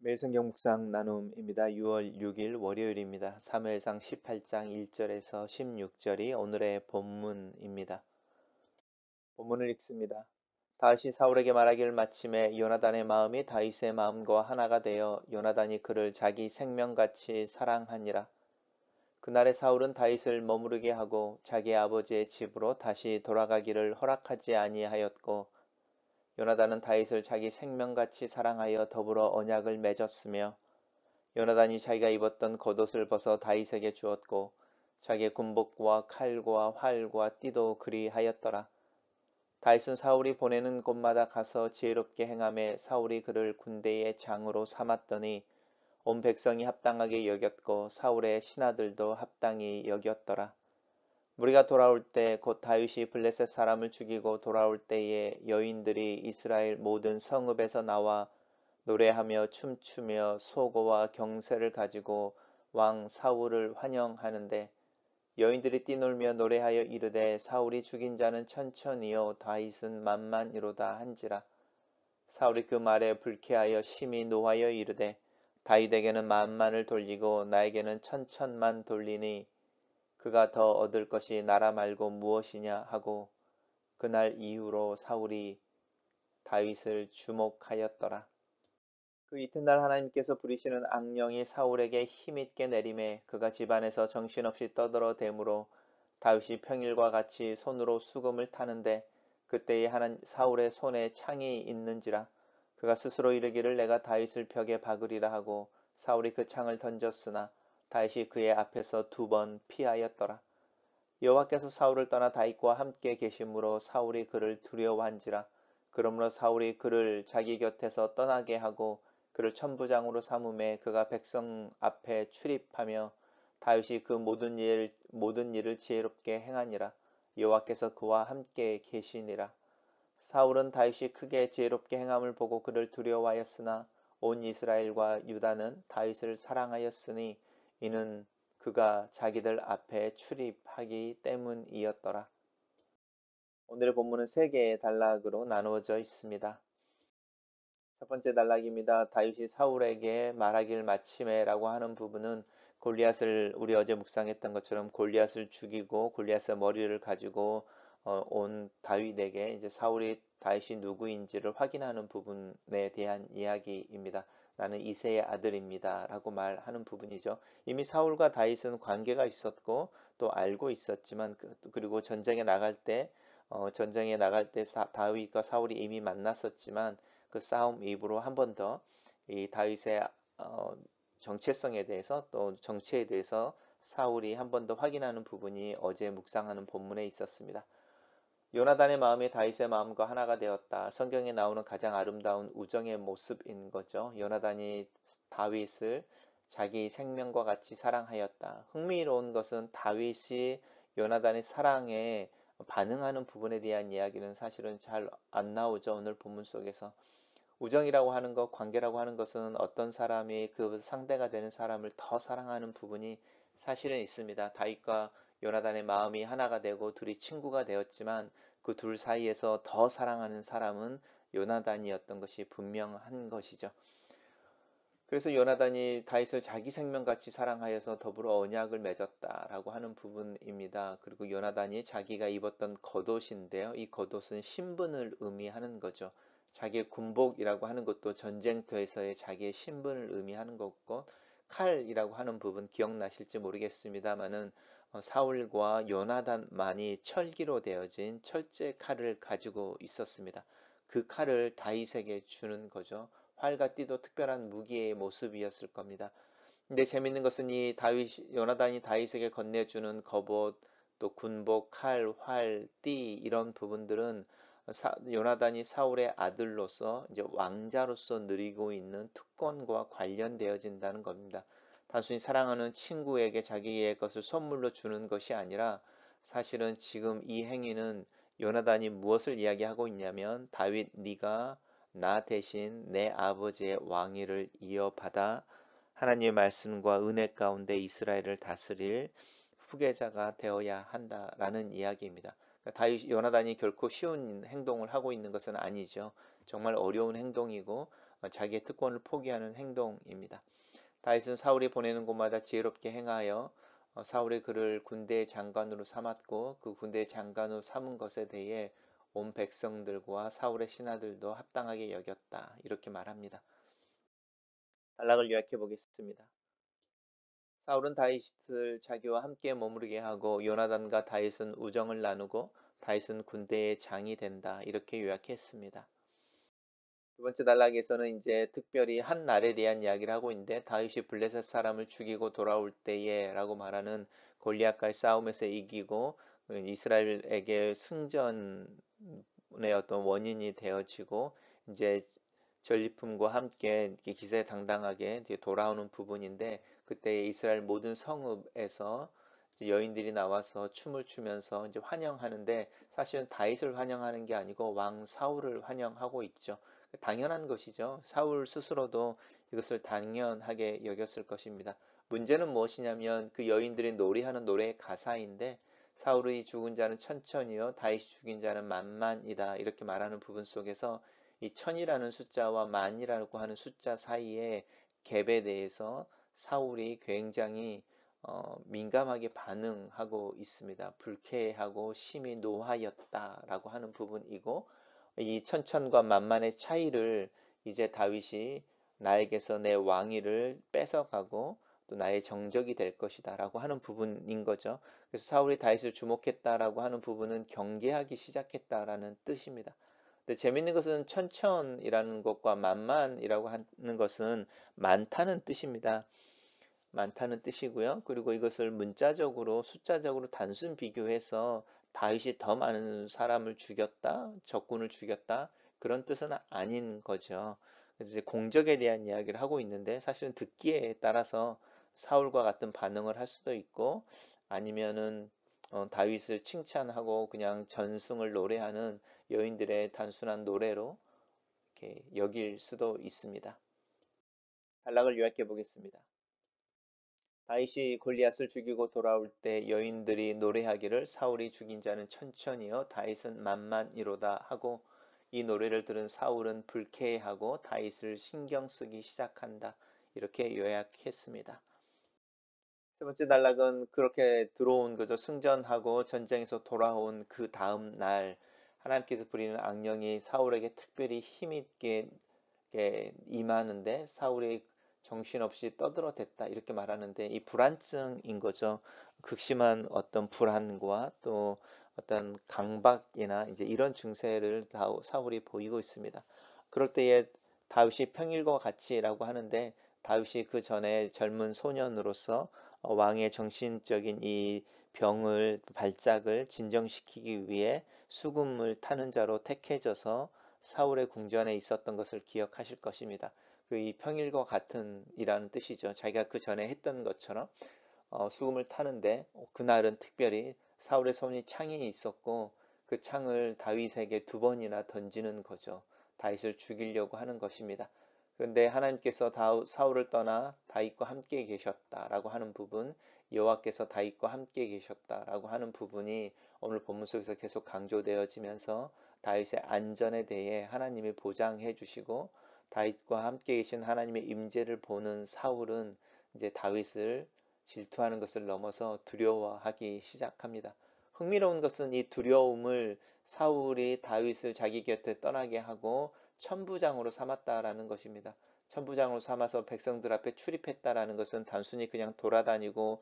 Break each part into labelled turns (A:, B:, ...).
A: 매일 성경 묵상 나눔입니다. 6월 6일 월요일입니다. 사무엘상 18장 1절에서 16절이 오늘의 본문입니다. 본문을 읽습니다. 다윗이 사울에게 말하기를 마침에 요나단의 마음이 다윗의 마음과 하나가 되어 요나단이 그를 자기 생명같이 사랑하니라. 그날에 사울은 다윗을 머무르게 하고 자기 아버지의 집으로 다시 돌아가기를 허락하지 아니하였고 요나단은 다윗을 자기 생명같이 사랑하여 더불어 언약을 맺었으며 요나단이 자기가 입었던 겉옷을 벗어 다윗에게 주었고 자기의 군복과 칼과 활과 띠도 그리하였더라. 다윗은 사울이 보내는 곳마다 가서 지혜롭게 행하며 사울이 그를 군대의 장으로 삼았더니 온 백성이 합당하게 여겼고 사울의 신하들도 합당히 여겼더라. 무리가 돌아올 때 곧 다윗이 블레셋 사람을 죽이고 돌아올 때에 여인들이 이스라엘 모든 성읍에서 나와 노래하며 춤추며 소고와 경새를 가지고 왕 사울을 환영하는데 여인들이 뛰놀며 노래하여 이르되 사울이 죽인 자는 천천히요 다윗은 만만이로다 한지라. 사울이 그 말에 불쾌하여 심히 노하여 이르되 다윗에게는 만만을 돌리고 나에게는 천천만 돌리니 그가 더 얻을 것이 나라 말고 무엇이냐 하고 그날 이후로 사울이 다윗을 주목하였더라. 그 이튿날 하나님께서 부리시는 악령이 사울에게 힘있게 내림에 그가 집안에서 정신없이 떠들어대므로 다윗이 평일과 같이 손으로 수금을 타는데 그때에 사울의 손에 창이 있는지라. 그가 스스로 이르기를 내가 다윗을 벽에 박으리라 하고 사울이 그 창을 던졌으나 다윗이 그의 앞에서 2번 피하였더라. 여호와께서 사울을 떠나 다윗과 함께 계심으로 사울이 그를 두려워한지라. 그러므로 사울이 그를 자기 곁에서 떠나게 하고 그를 천부장으로 삼음에 그가 백성 앞에 출입하며 다윗이 그 모든 일을 지혜롭게 행하니라. 여호와께서 그와 함께 계시니라. 사울은 다윗이 크게 지혜롭게 행함을 보고 그를 두려워하였으나 온 이스라엘과 유다는 다윗을 사랑하였으니 이는 그가 자기들 앞에 출입하기 때문이었더라. 오늘의 본문은 세 개의 단락으로 나누어져 있습니다. 첫 번째 단락입니다. 다윗이 사울에게 말하길 마침에라고 하는 부분은 골리앗을 우리 어제 묵상했던 것처럼 골리앗을 죽이고 골리앗의 머리를 가지고 온 다윗에게 이제 사울이 다윗이 누구인지를 확인하는 부분에 대한 이야기입니다. 나는 이새의 아들입니다. 라고 말하는 부분이죠. 이미 사울과 다윗은 관계가 있었고 또 알고 있었지만 그리고 전쟁에 나갈 때 다윗과 사울이 이미 만났었지만 그 싸움 이후로 한 번 더 이 다윗의 정체성에 대해서 또 정체에 대해서 사울이 한 번 더 확인하는 부분이 어제 묵상하는 본문에 있었습니다. 요나단의 마음이 다윗의 마음과 하나가 되었다. 성경에 나오는 가장 아름다운 우정의 모습인 거죠. 요나단이 다윗을 자기 생명과 같이 사랑하였다. 흥미로운 것은 다윗이 요나단의 사랑에 반응하는 부분에 대한 이야기는 사실은 잘 안 나오죠. 오늘 본문 속에서. 우정이라고 하는 것, 관계라고 하는 것은 어떤 사람이 그 상대가 되는 사람을 더 사랑하는 부분이 사실은 있습니다. 다윗과 요나단의 마음이 하나가 되고 둘이 친구가 되었지만 그 둘 사이에서 더 사랑하는 사람은 요나단이었던 것이 분명한 것이죠. 그래서 요나단이 다윗을 자기 생명같이 사랑하여서 더불어 언약을 맺었다라고 하는 부분입니다. 그리고 요나단이 자기가 입었던 겉옷인데요. 이 겉옷은 신분을 의미하는 거죠. 자기의 군복이라고 하는 것도 전쟁터에서의 자기의 신분을 의미하는 것고 칼이라고 하는 부분 기억나실지 모르겠습니다만은 사울과 요나단만이 철기로 되어진 철제 칼을 가지고 있었습니다. 그 칼을 다윗에게 주는 거죠. 활과 띠도 특별한 무기의 모습이었을 겁니다. 근데 재밌는 것은 요나단이 다윗에게 건네주는 갑옷, 또 군복, 칼, 활, 띠 이런 부분들은 요나단이 사울의 아들로서 이제 왕자로서 누리고 있는 특권과 관련되어진다는 겁니다. 단순히 사랑하는 친구에게 자기의 것을 선물로 주는 것이 아니라 사실은 지금 이 행위는 요나단이 무엇을 이야기하고 있냐면 다윗 네가 나 대신 내 아버지의 왕위를 이어받아 하나님의 말씀과 은혜 가운데 이스라엘을 다스릴 후계자가 되어야 한다라는 이야기입니다. 요나단이 결코 쉬운 행동을 하고 있는 것은 아니죠. 정말 어려운 행동이고 자기의 특권을 포기하는 행동입니다. 다윗은 사울이 보내는 곳마다 지혜롭게 행하여 사울이 그를 군대의 장관으로 삼았고 그 군대의 장관으로 삼은 것에 대해 온 백성들과 사울의 신하들도 합당하게 여겼다. 이렇게 말합니다. 단락을 요약해 보겠습니다. 사울은 다윗을 자기와 함께 머무르게 하고 요나단과 다윗은 우정을 나누고 다윗은 군대의 장이 된다. 이렇게 요약했습니다. 두 번째 단락에서는 이제 특별히 한 날에 대한 이야기를 하고 있는데 다윗이 블레셋 사람을 죽이고 돌아올 때에 라고 말하는 골리앗과의 싸움에서 이기고 이스라엘에게 승전의 어떤 원인이 되어지고 이제 전리품과 함께 기세당당하게 돌아오는 부분인데 그때 이스라엘 모든 성읍에서 여인들이 나와서 춤을 추면서 이제 환영하는데 사실은 다윗을 환영하는 게 아니고 왕 사울을 환영하고 있죠. 당연한 것이죠. 사울 스스로도 이것을 당연하게 여겼을 것입니다. 문제는 무엇이냐면 그 여인들이 노래하는 노래의 가사인데 사울의 죽은 자는 천천히요 다윗이 죽인 자는 만만이다 이렇게 말하는 부분 속에서 이 천이라는 숫자와 만이라고 하는 숫자 사이의 갭에 대해서 사울이 굉장히 민감하게 반응하고 있습니다. 불쾌하고 심히 노하였다라고 하는 부분이고 이 천천과 만만의 차이를 이제 다윗이 나에게서 내 왕위를 뺏어가고 또 나의 정적이 될 것이다 라고 하는 부분인 거죠. 그래서 사울이 다윗을 주목했다라고 하는 부분은 경계하기 시작했다라는 뜻입니다. 근데 재밌는 것은 천천이라는 것과 만만이라고 하는 것은 많다는 뜻입니다. 많다는 뜻이고요. 그리고 이것을 문자적으로 숫자적으로 단순 비교해서 다윗이 더 많은 사람을 죽였다, 적군을 죽였다 그런 뜻은 아닌 거죠. 그래서 이제 공적에 대한 이야기를 하고 있는데 사실은 듣기에 따라서 사울과 같은 반응을 할 수도 있고 아니면은 다윗을 칭찬하고 그냥 전승을 노래하는 여인들의 단순한 노래로 이렇게 여길 수도 있습니다. 단락을 요약해 보겠습니다. 다윗이 골리앗을 죽이고 돌아올 때 여인들이 노래하기를 사울이 죽인 자는 천천히요 다윗은 만만이로다 하고 이 노래를 들은 사울은 불쾌해하고 다윗을 신경 쓰기 시작한다. 이렇게 요약했습니다. 세 번째 단락은 그렇게 들어온 거죠. 승전하고 전쟁에서 돌아온 그 다음 날 하나님께서 부리는 악령이 사울에게 특별히 힘있게 임하는데 사울이 정신없이 떠들어댔다 이렇게 말하는데 이 불안증인 거죠. 극심한 어떤 불안과 또 어떤 강박이나 이제 이런 증세를 사울이 보이고 있습니다. 그럴 때에 다윗이 평일과 같이라고 하는데 다윗이 그 전에 젊은 소년으로서 왕의 정신적인 이 병을 발작을 진정시키기 위해 수금을 타는 자로 택해져서 사울의 궁전에 있었던 것을 기억하실 것입니다. 그 이 평일과 같은 이라는 뜻이죠. 자기가 그 전에 했던 것처럼 수금을 타는데 그날은 특별히 사울의 손이 창이 있었고 그 창을 다윗에게 2번이나 던지는 거죠. 다윗을 죽이려고 하는 것입니다. 그런데 하나님께서 사울을 떠나 다윗과 함께 계셨다라고 하는 부분, 여호와께서 다윗과 함께 계셨다라고 하는 부분이 오늘 본문 속에서 계속 강조되어지면서 다윗의 안전에 대해 하나님이 보장해 주시고 다윗과 함께 계신 하나님의 임재를 보는 사울은 이제 다윗을 질투하는 것을 넘어서 두려워하기 시작합니다. 흥미로운 것은 이 두려움을 사울이 다윗을 자기 곁에 떠나게 하고 천부장으로 삼았다라는 것입니다. 천부장으로 삼아서 백성들 앞에 출입했다라는 것은 단순히 그냥 돌아다니고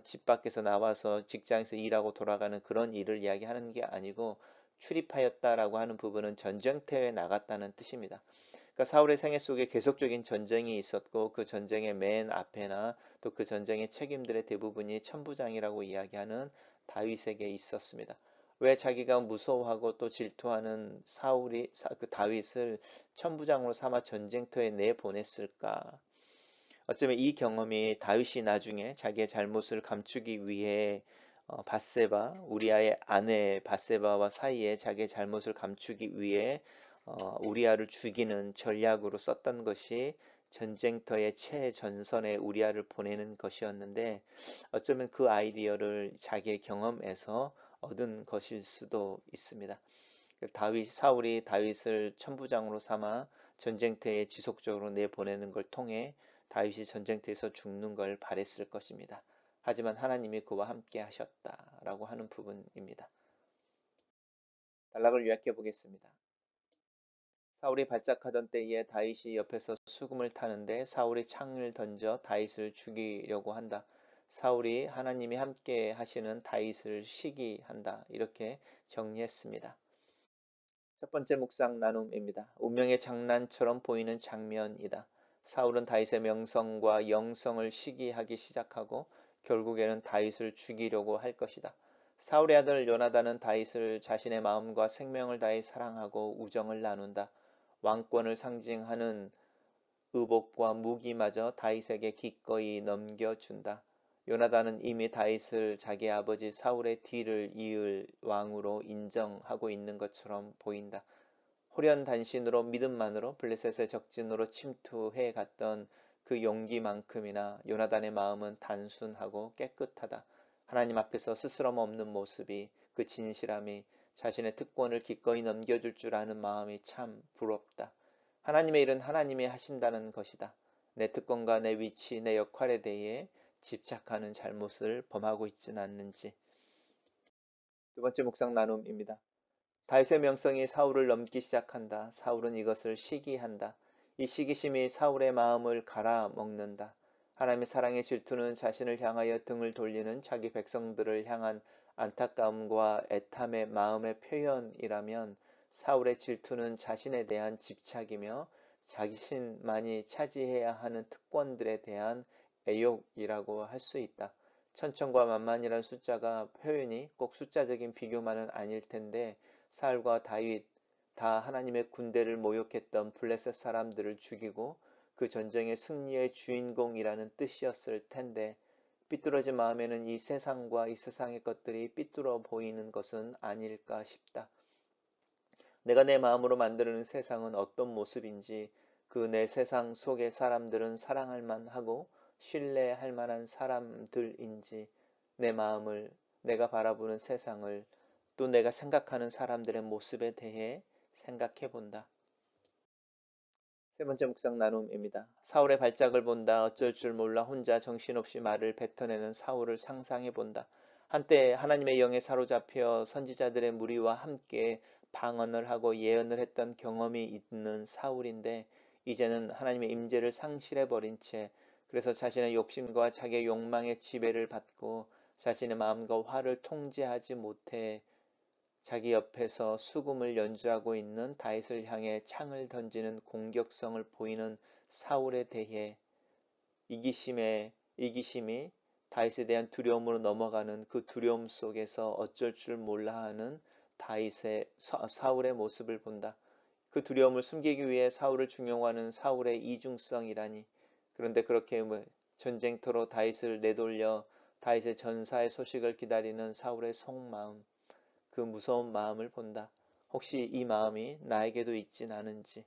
A: 집 밖에서 나와서 직장에서 일하고 돌아가는 그런 일을 이야기하는 게 아니고 출입하였다라고 하는 부분은 전쟁터에 나갔다는 뜻입니다. 그러니까 사울의 생애 속에 계속적인 전쟁이 있었고 그 전쟁의 맨 앞에나 또 그 전쟁의 책임들의 대부분이 천부장이라고 이야기하는 다윗에게 있었습니다. 왜 자기가 무서워하고 또 질투하는 그 다윗을 천부장으로 삼아 전쟁터에 내보냈을까? 어쩌면 이 경험이 다윗이 나중에 자기의 잘못을 감추기 위해 바세바, 우리아의 아내 바세바와 사이에 자기의 잘못을 감추기 위해 우리아를 죽이는 전략으로 썼던 것이 전쟁터의 최전선에 우리아를 보내는 것이었는데 어쩌면 그 아이디어를 자기의 경험에서 얻은 것일 수도 있습니다. 사울이 다윗을 천부장으로 삼아 전쟁터에 지속적으로 내보내는 걸 통해 다윗이 전쟁터에서 죽는 걸 바랬을 것입니다. 하지만 하나님이 그와 함께 하셨다라고 하는 부분입니다. 단락을 요약해 보겠습니다. 사울이 발작하던 때에 다윗이 옆에서 수금을 타는데 사울이 창을 던져 다윗을 죽이려고 한다. 사울이 하나님이 함께 하시는 다윗을 시기한다. 이렇게 정리했습니다. 첫 번째 묵상 나눔입니다. 운명의 장난처럼 보이는 장면이다. 사울은 다윗의 명성과 영성을 시기하기 시작하고 결국에는 다윗을 죽이려고 할 것이다. 사울의 아들 요나단은 다윗을 자신의 마음과 생명을 다해 사랑하고 우정을 나눈다. 왕권을 상징하는 의복과 무기마저 다윗에게 기꺼이 넘겨준다. 요나단은 이미 다윗을 자기 아버지 사울의 뒤를 이을 왕으로 인정하고 있는 것처럼 보인다. 호련단신으로 믿음만으로 블레셋의 적진으로 침투해 갔던 그 용기만큼이나 요나단의 마음은 단순하고 깨끗하다. 하나님 앞에서 스스럼 없는 모습이, 그 진실함이, 자신의 특권을 기꺼이 넘겨줄 줄 아는 마음이 참 부럽다. 하나님의 일은 하나님이 하신다는 것이다. 내 특권과 내 위치, 내 역할에 대해 집착하는 잘못을 범하고 있지는 않는지. 두 번째 묵상 나눔입니다. 다윗의 명성이 사울을 넘기 시작한다. 사울은 이것을 시기한다. 이 시기심이 사울의 마음을 갈아먹는다. 하나님의 사랑의 질투는 자신을 향하여 등을 돌리는 자기 백성들을 향한 안타까움과 애탐의 마음의 표현이라면, 사울의 질투는 자신에 대한 집착이며 자신만이 차지해야 하는 특권들에 대한 애욕이라고 할 수 있다. 천천과 만만이라는 숫자가 표현이 꼭 숫자적인 비교만은 아닐 텐데, 사울과 다윗 다 하나님의 군대를 모욕했던 블레셋 사람들을 죽이고 그 전쟁의 승리의 주인공이라는 뜻이었을 텐데, 삐뚤어진 마음에는 이 세상과 이 세상의 것들이 삐뚤어 보이는 것은 아닐까 싶다. 내가 내 마음으로 만드는 세상은 어떤 모습인지, 그 내 세상 속의 사람들은 사랑할 만하고 신뢰할 만한 사람들인지, 내 마음을, 내가 바라보는 세상을, 또 내가 생각하는 사람들의 모습에 대해 생각해 본다. 세 번째 묵상 나눔입니다. 사울의 발작을 본다. 어쩔 줄 몰라 혼자 정신없이 말을 뱉어내는 사울을 상상해 본다. 한때 하나님의 영에 사로잡혀 선지자들의 무리와 함께 방언을 하고 예언을 했던 경험이 있는 사울인데, 이제는 하나님의 임재를 상실해 버린 채, 그래서 자신의 욕심과 자기의 욕망의 지배를 받고 자신의 마음과 화를 통제하지 못해 자기 옆에서 수금을 연주하고 있는 다윗을 향해 창을 던지는 공격성을 보이는 사울에 대해 이기심이 다윗에 대한 두려움으로 넘어가는 그 두려움 속에서 어쩔 줄 몰라 하는 사울의 모습을 본다. 그 두려움을 숨기기 위해 사울을 중용하는 사울의 이중성이라니. 그런데 그렇게 전쟁터로 다윗을 내돌려 다윗의 전사의 소식을 기다리는 사울의 속마음, 그 무서운 마음을 본다. 혹시 이 마음이 나에게도 있진 않은지.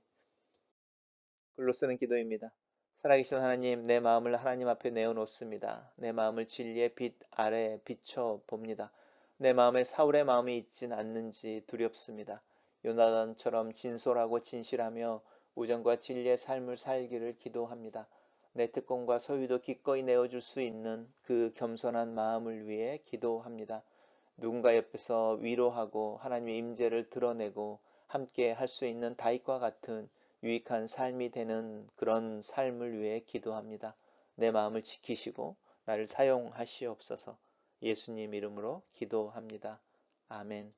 A: 글로 쓰는 기도입니다. 살아계신 하나님, 내 마음을 하나님 앞에 내어놓습니다. 내 마음을 진리의 빛 아래 비춰 봅니다. 내 마음에 사울의 마음이 있진 않는지 두렵습니다. 요나단처럼 진솔하고 진실하며 우정과 진리의 삶을 살기를 기도합니다. 내 특권과 소유도 기꺼이 내어줄 수 있는 그 겸손한 마음을 위해 기도합니다. 누군가 옆에서 위로하고 하나님의 임재를 드러내고 함께 할 수 있는 다윗과 같은 유익한 삶이 되는 그런 삶을 위해 기도합니다. 내 마음을 지키시고 나를 사용하시옵소서. 예수님 이름으로 기도합니다. 아멘.